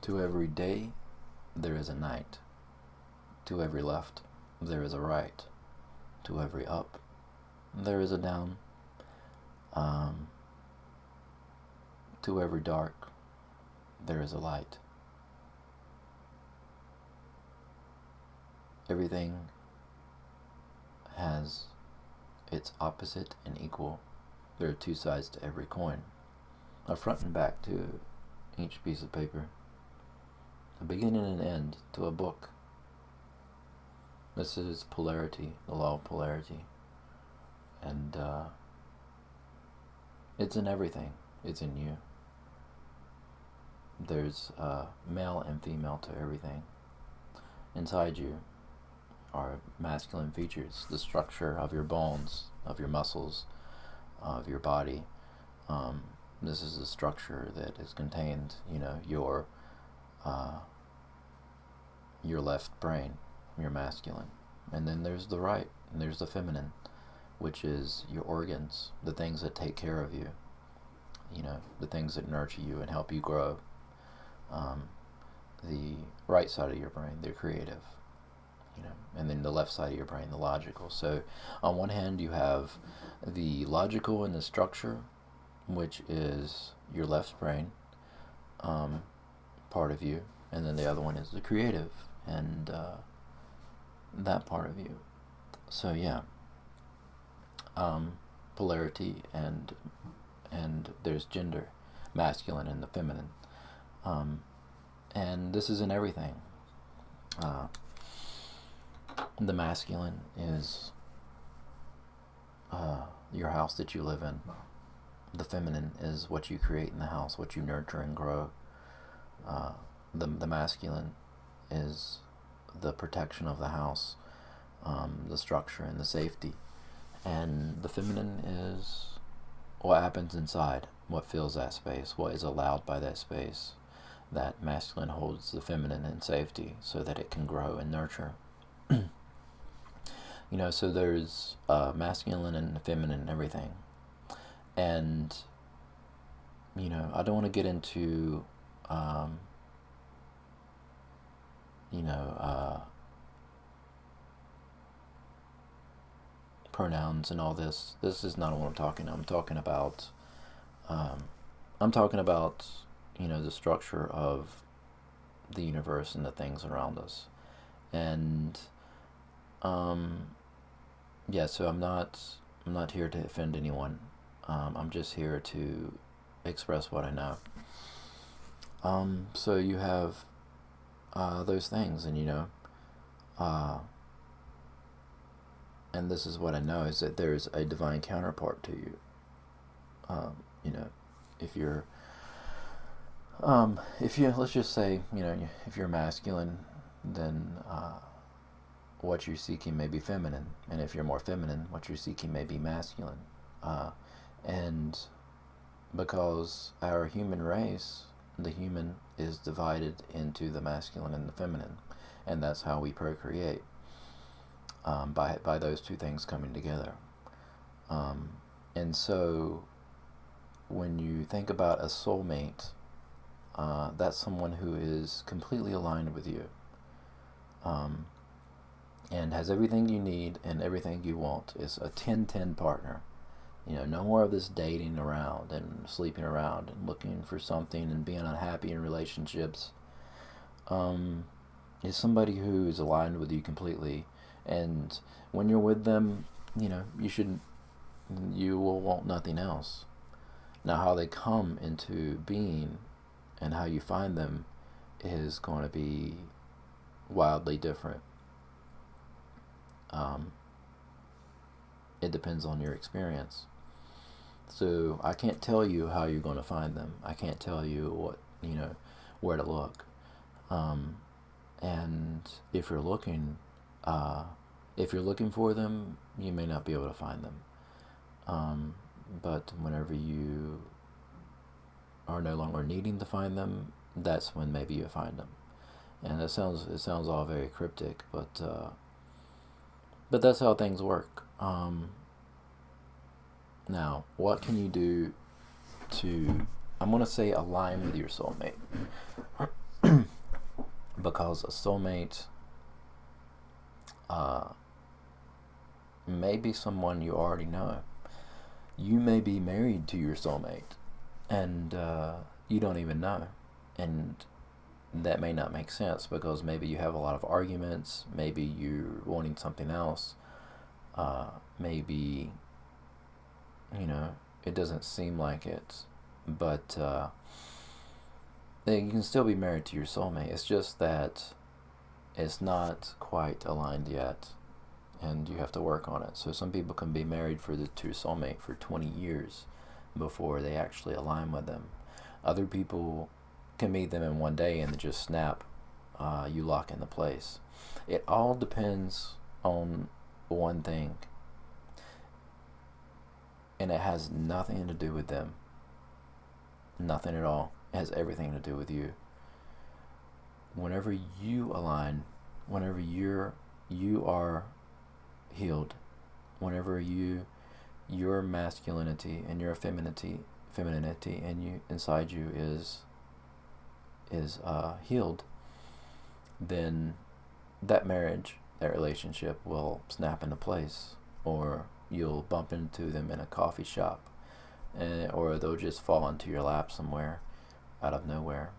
To every day, there is a night. To every left, there is a right. To every up, there is a down. Um, to every dark, there is a light. Everything has its opposite and equal. There are two sides to every coin, a front and back to each piece of paper, a beginning and end to a book. This is polarity, the law of polarity. And it's in everything. It's in you. There's male and female to everything. Inside you are masculine features, the structure of your bones, of your muscles, of your body. This is the structure that is contained, your left brain, your masculine. And then there's the right, and there's the feminine, which is your organs, the things that take care of you, the things that nurture you and help you grow. The right side of your brain, the creative, and then the left side of your brain, the logical. So on one hand, you have the logical and the structure, which is your left brain, part of you, and then the other one is the creative and that part of you. So yeah, polarity and there's gender, masculine and the feminine, and this is in everything. The masculine is your house that you live in. The feminine is what you create in the house, what you nurture and grow. The masculine is the protection of the house, the structure and the safety. And the feminine is what happens inside, what fills that space, what is allowed by that space. That masculine holds the feminine in safety so that it can grow and nurture. So there's masculine and feminine and everything. And, I don't want to get into, pronouns and all this. This is not what I'm talking about. I'm talking about, the structure of the universe and the things around us. And, so I'm not here to offend anyone. I'm just here to express what I know. So you have those things, and and this is what I know, is that there's a divine counterpart to you. If you let's just say, if you're masculine, then what you're seeking may be feminine, and if you're more feminine, what you're seeking may be masculine. And because our human race, the human is divided into the masculine and the feminine, and that's how we procreate, by those two things coming together. And so when you think about a soulmate, that's someone who is completely aligned with you, and has everything you need and everything you want. Is a 10-10 partner. No more of this dating around and sleeping around and looking for something and being unhappy in relationships. Is somebody who is aligned with you completely, and when you're with them, you will want nothing else. Now, how they come into being and how you find them is going to be wildly different. It depends on your experience. So I can't tell you how you're going to find them. I can't tell you where to look. And if you're looking for them, you may not be able to find them. But whenever you are no longer needing to find them, that's when maybe you find them. And it sounds all very cryptic, but that's how things work. Now, what can you do to, I'm going to say, align with your soulmate? because a soulmate may be someone you already know. You may be married to your soulmate, and you don't even know. And that may not make sense because maybe you have a lot of arguments, maybe you're wanting something else, maybe, it doesn't seem like it, but you can still be married to your soulmate. It's just that it's not quite aligned yet, and you have to work on it. So some people can be married to your soulmate for 20 years before they actually align with them. Other people can meet them in one day and just snap, you lock into place. It all depends on one thing, and it has nothing to do with them. Nothing at all. It has everything to do with you. Whenever you align, whenever you are healed, whenever your masculinity and your femininity and you inside you is healed, then that marriage, that relationship will snap into place, or you'll bump into them in a coffee shop, or they'll just fall into your lap somewhere out of nowhere.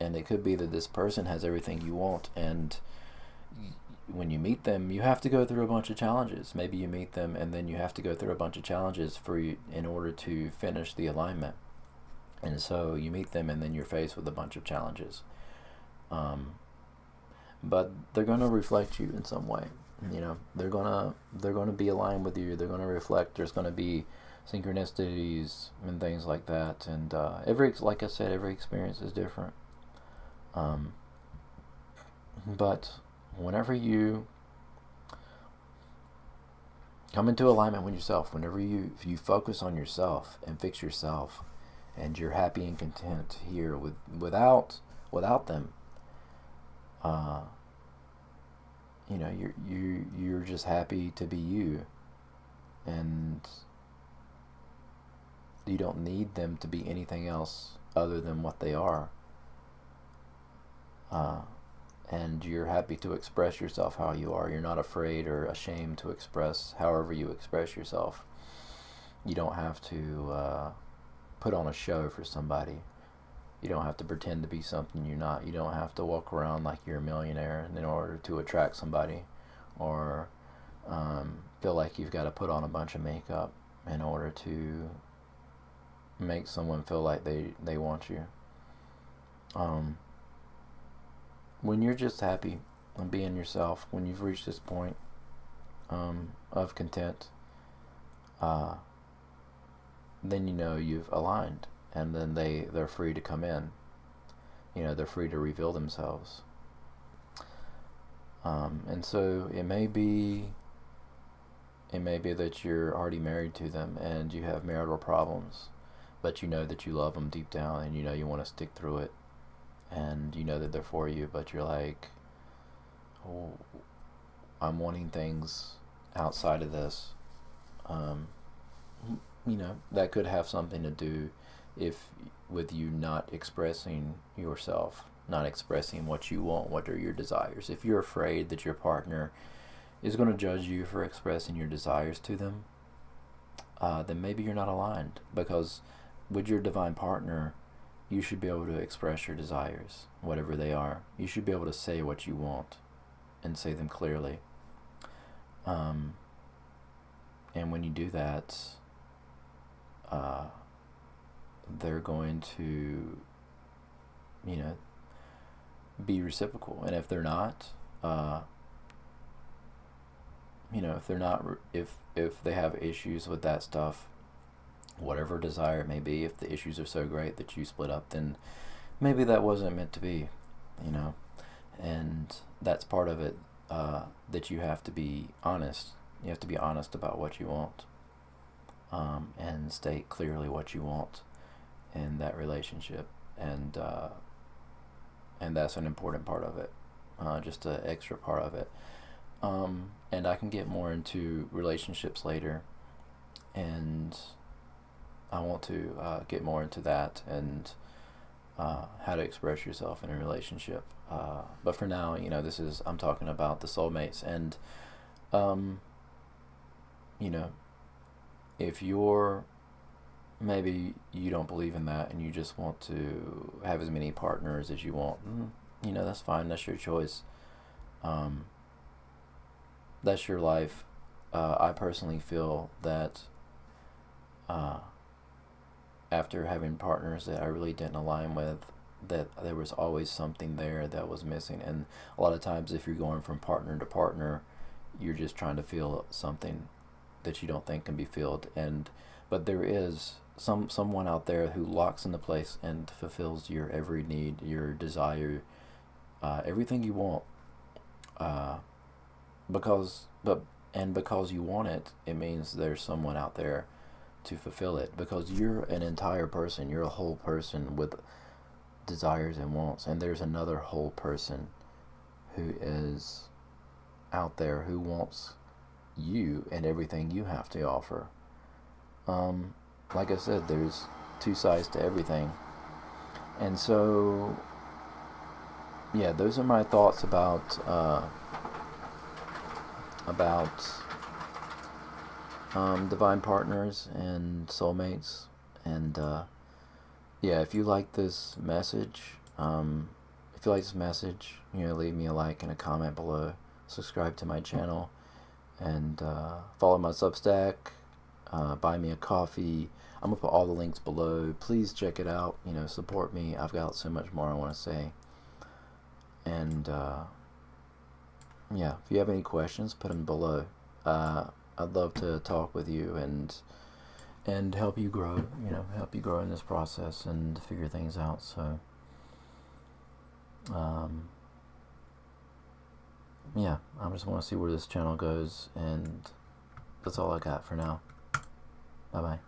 And it could be that this person has everything you want, and when you meet them, you have to go through a bunch of challenges. Maybe you meet them and then you have to go through a bunch of challenges in order to finish the alignment. And so you meet them and then you're faced with a bunch of challenges. But they're going to reflect you in some way. They're going to be aligned with you. They're going to reflect. There's going to be synchronicities and things like that. And like I said, every experience is different. But whenever you come into alignment with yourself, if you focus on yourself and fix yourself, and you're happy and content here without them, you're just happy to be you, and you don't need them to be anything else other than what they are. And you're happy to express yourself how you are. You're not afraid or ashamed to express however you express yourself. You don't have to put on a show for somebody. You don't have to pretend to be something you're not. You don't have to walk around like you're a millionaire in order to attract somebody, or feel like you've got to put on a bunch of makeup in order to make someone feel like they want you. When you're just happy and being yourself, when you've reached this point of content, then you've aligned, and then they're free to come in. They're free to reveal themselves. And so it may be that you're already married to them and you have marital problems, but you know that you love them deep down, and you want to stick through it, and you know that they're for you, but you're like, oh, I'm wanting things outside of this. That could have something to do with you not expressing yourself, not expressing what you want, what are your desires. If you're afraid that your partner is going to judge you for expressing your desires to them, then maybe you're not aligned, because with your divine partner, you should be able to express your desires, whatever they are. You should be able to say what you want and say them clearly. And when you do that, they're going to, be reciprocal. And if they're not, if they have issues with that stuff, whatever desire it may be, if the issues are so great that you split up, then maybe that wasn't meant to be, and that's part of it, that you have to be honest. You have to be honest about what you want, and state clearly what you want in that relationship, and that's an important part of it, just an extra part of it. And I can get more into relationships later, and I want to get more into that, and how to express yourself in a relationship. But for now, I'm talking about the soulmates. And, um, you know, if maybe you don't believe in that and you just want to have as many partners as you want, that's fine. That's your choice. Um, that's your life. I personally feel that uh, after having partners that I really didn't align with, that there was always something there that was missing. And a lot of times, if you're going from partner to partner, you're just trying to feel something that you don't think can be filled. But there is someone out there who locks into place and fulfills your every need, your desire, everything you want. Uh, because you want it, it means there's someone out there to fulfill it, because you're an entire person. You're a whole person with desires and wants, and there's another whole person who is out there who wants you and everything you have to offer. Like I said, there's two sides to everything. And so, yeah, those are my thoughts about divine partners and soulmates. And yeah, if you like this message, leave me a like and a comment below. Subscribe to my channel, and follow my Substack. Buy me a coffee. I'm gonna put all the links below. Please check it out. Support me. I've got so much more I want to say. And yeah, if you have any questions, put them below. I'd love to talk with you and help you grow. Help you grow in this process and figure things out. So, yeah, I just want to see where this channel goes, and that's all I got for now. Bye bye.